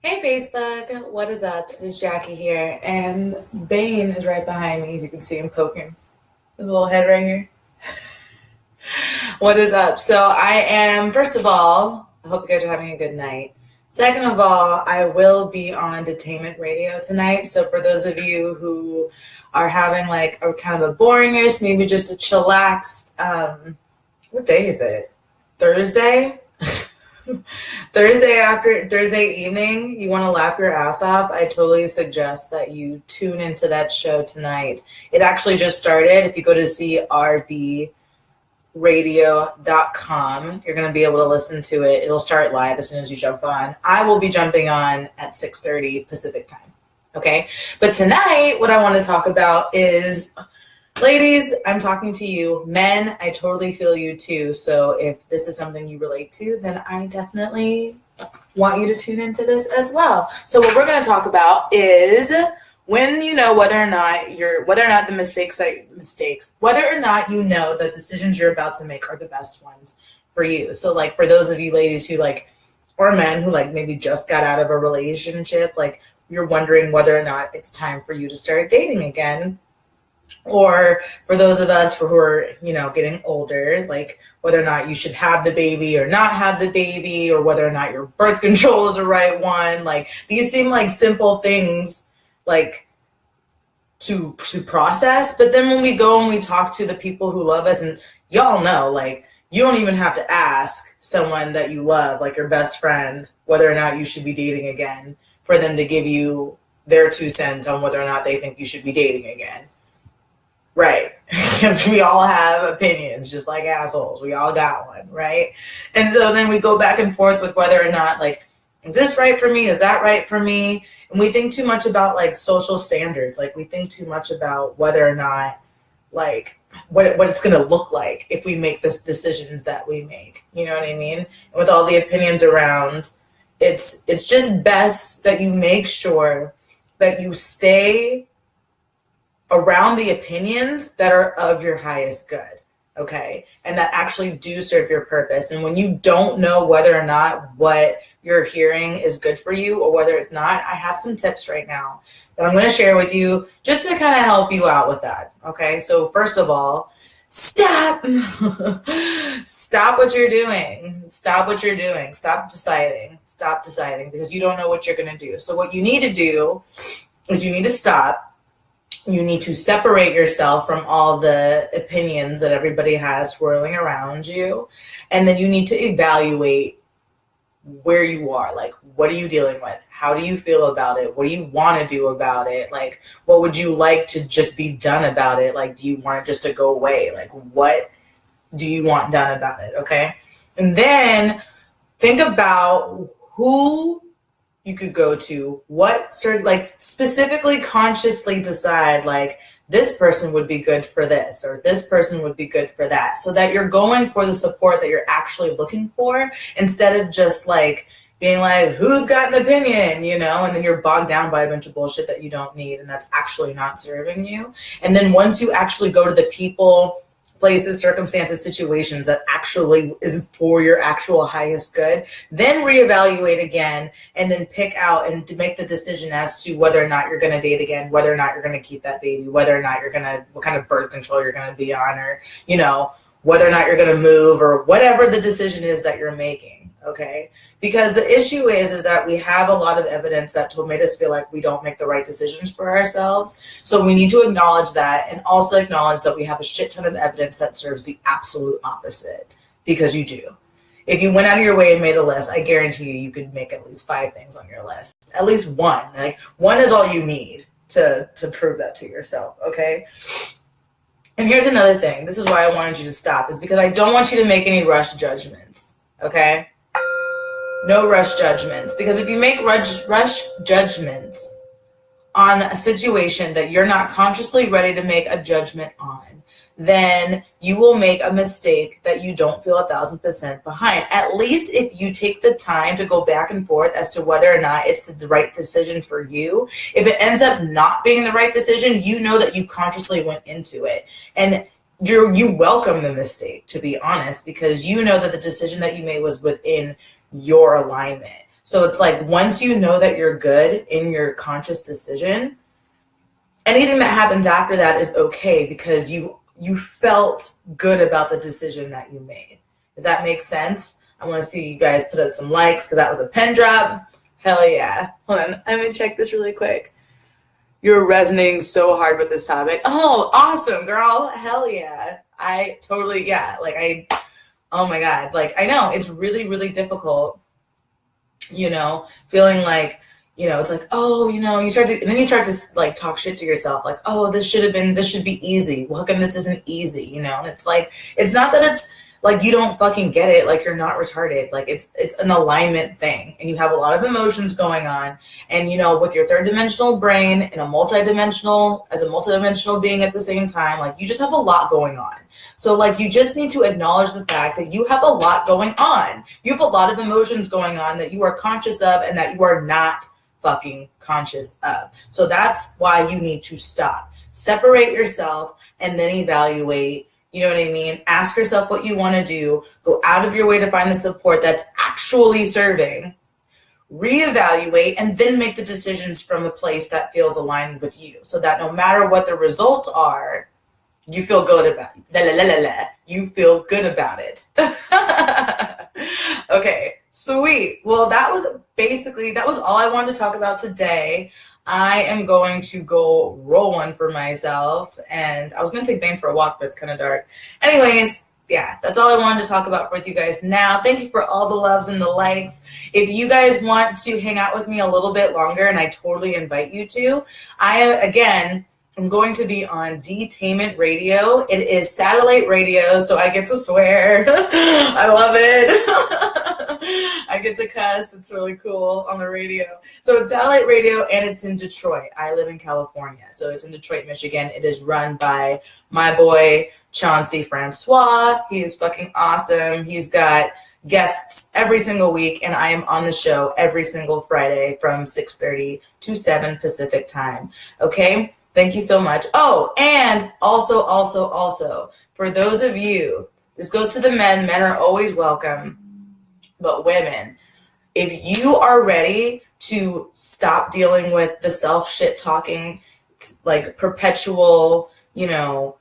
Hey Facebook, what is up? It's Jackie here, and Bane is right behind me, as you can see him poking his little head right here. What is up? So I am, first of all, I hope you guys are having a good night. Second of all, I will be on Detainment Radio tonight, so for those of you who are having like a kind of a boringish, maybe just a chillaxed, what day is it? Thursday? Thursday evening, you want to laugh your ass off, I totally suggest that you tune into that show tonight. It actually just started. If you go to crbradio.com, you're going to be able to listen to it. It'll start live as soon as you jump on. I will be jumping on at 6:30 Pacific time. Okay? But tonight, what I want to talk about is, ladies, I'm talking to you. Men, I totally feel you too. So if this is something you relate to, then I definitely want you to tune into this as well. So what we're going to talk about is when you know whether or not the whether or not you know the decisions you're about to make are the best ones for you. So like for those of you ladies who or men who maybe just got out of a relationship, you're wondering whether or not it's time for you to start dating again. Or for those of us who are, getting older, whether or not you should have the baby or not have the baby, or whether or not your birth control is the right one. These seem like simple things, to process. But then when we go and we talk to the people who love us, and y'all know, you don't even have to ask someone that you love, like your best friend, whether or not you should be dating again, for them to give you their 2 cents on whether or not they think you should be dating again. Right, because we all have opinions, just like assholes. We all got one, right? And so then we go back and forth with whether or not, is this right for me? Is that right for me? And we think too much about, social standards. We think too much about whether or not, what it's going to look like if we make the decisions that we make. You know what I mean? And with all the opinions around, it's just best that you make sure that you stay around the opinions that are of your highest good, okay? And that actually do serve your purpose. And when you don't know whether or not what you're hearing is good for you or whether it's not, I have some tips right now that I'm going to share with you just to kind of help you out with that, okay? So first of all, stop. Stop what you're doing. Stop what you're doing. Stop deciding because you don't know what you're going to do. So what you need to do is you need to stop. You need to separate yourself from all the opinions that everybody has swirling around you. And then you need to evaluate where you are. What are you dealing with? How do you feel about it? What do you want to do about it? What would you like to just be done about it? Do you want it just to go away? What do you want done about it? Okay. And then think about who you could go to, what specifically consciously decide this person would be good for this or this person would be good for that, so that you're going for the support that you're actually looking for instead of just being who's got an opinion, and then you're bogged down by a bunch of bullshit that you don't need and that's actually not serving you. And then once you actually go to the people, places, circumstances, situations that actually is for your actual highest good, then reevaluate again and then pick out and to make the decision as to whether or not you're going to date again, whether or not you're going to keep that baby, whether or not what kind of birth control you're going to be on, or, whether or not you're going to move, or whatever the decision is that you're making. Okay. Because the issue is that we have a lot of evidence that made us feel like we don't make the right decisions for ourselves. So we need to acknowledge that, and also acknowledge that we have a shit ton of evidence that serves the absolute opposite, because you do. If you went out of your way and made a list, I guarantee you could make at least 5 things on your list. At least one. One is all you need to prove that to yourself. Okay. And here's another thing. This is why I wanted you to stop, is because I don't want you to make any rush judgments. Okay. No rush judgments, because if you make rush judgments on a situation that you're not consciously ready to make a judgment on, then you will make a mistake that you don't feel 1,000% behind. At least if you take the time to go back and forth as to whether or not it's the right decision for you. If it ends up not being the right decision, you know that you consciously went into it. And you welcome the mistake, to be honest, because you know that the decision that you made was within your alignment. So it's like once you know that you're good in your conscious decision, anything that happens after that is okay because you felt good about the decision that you made. Does that make sense? I want to see you guys put up some likes because that was a pen drop. Hell yeah. Hold on. I'm going to check this really quick. You're resonating so hard with this topic. Oh, awesome, girl. Hell yeah. I totally, yeah. Like oh my God. Like I know it's really, really difficult, you know, feeling like, you know, it's like, oh, you know, you start to like talk shit to yourself. Like, oh, this should be easy. Well, how come this isn't easy? You know? And it's like, it's not that it's like, you don't fucking get it. Like you're not retarded. Like it's an alignment thing. And you have a lot of emotions going on. And, you know, with your third dimensional brain and as a multidimensional being at the same time, like you just have a lot going on. So like, you just need to acknowledge the fact that you have a lot going on. You have a lot of emotions going on that you are conscious of and that you are not fucking conscious of. So that's why you need to stop. Separate yourself and then evaluate. You know what I mean? Ask yourself what you want to do. Go out of your way to find the support that's actually serving. Reevaluate and then make the decisions from a place that feels aligned with you so that no matter what the results are, you feel good about it. You feel good about it. Okay, sweet. Well, that was all I wanted to talk about today. I am going to go roll one for myself, and I was going to take Bane for a walk, but it's kind of dark. Anyways, yeah, that's all I wanted to talk about with you guys now. Thank you for all the loves and the likes. If you guys want to hang out with me a little bit longer, and I totally invite you to, I'm going to be on Detainment Radio. It is satellite radio, so I get to swear. I love it. I get to cuss. It's really cool on the radio. So it's satellite radio, and it's in Detroit. I live in California, so it's in Detroit, Michigan. It is run by my boy, Chauncey Francois. He is fucking awesome. He's got guests every single week, and I am on the show every single Friday from 6:30 to 7 Pacific time. Okay? Thank you so much. Oh, and also, for those of you, this goes to the men are always welcome, but women, if you are ready to stop dealing with the self-shit talking, like perpetual, you know,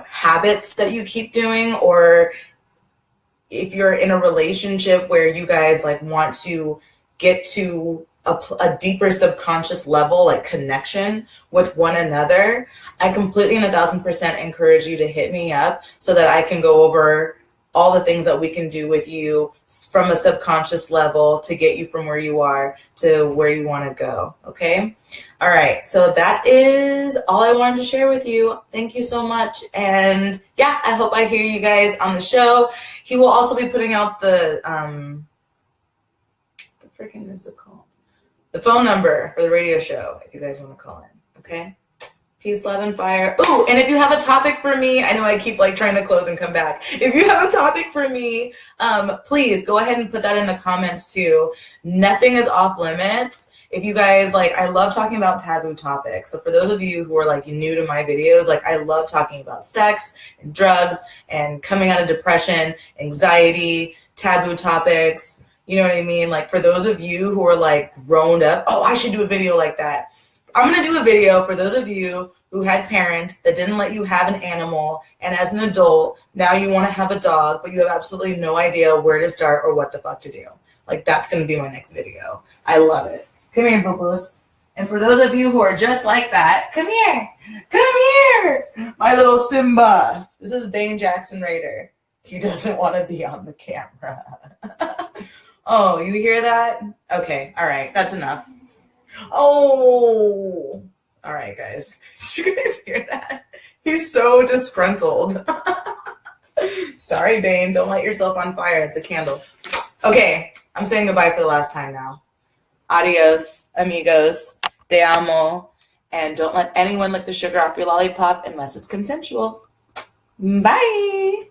habits that you keep doing, or if you're in a relationship where you guys like want to get to a deeper subconscious level, like connection with one another, I completely and 1,000% encourage you to hit me up so that I can go over all the things that we can do with you from a subconscious level to get you from where you are to where you want to go. Okay. All right. So that is all I wanted to share with you. Thank you so much. And yeah, I hope I hear you guys on the show. He will also be putting out the freaking is it called? The phone number for the radio show if you guys want to call in. Okay. Peace, love, and fire. Ooh, and if you have a topic for me, I know I keep like trying to close and come back. If you have a topic for me, please go ahead and put that in the comments too. Nothing is off limits. If you guys like, I love talking about taboo topics. So for those of you who are like new to my videos, like I love talking about sex and drugs and coming out of depression, anxiety, taboo topics. You know what I mean? Like for those of you who are like grown up, oh, I should do a video like that. I'm going to do a video for those of you who had parents that didn't let you have an animal, and as an adult, now you want to have a dog, but you have absolutely no idea where to start or what the fuck to do. Like, that's going to be my next video. I love it. Come here, boo-boos. And for those of you who are just like that, come here. Come here. My little Simba. This is Bane Jackson Raider. He doesn't want to be on the camera. Oh, you hear that? Okay. All right. That's enough. Oh, all right, guys. Did you guys hear that? He's so disgruntled. Sorry, Bane. Don't light yourself on fire. It's a candle. Okay, I'm saying goodbye for the last time now. Adios, amigos. Te amo. And don't let anyone lick the sugar off your lollipop unless it's consensual. Bye.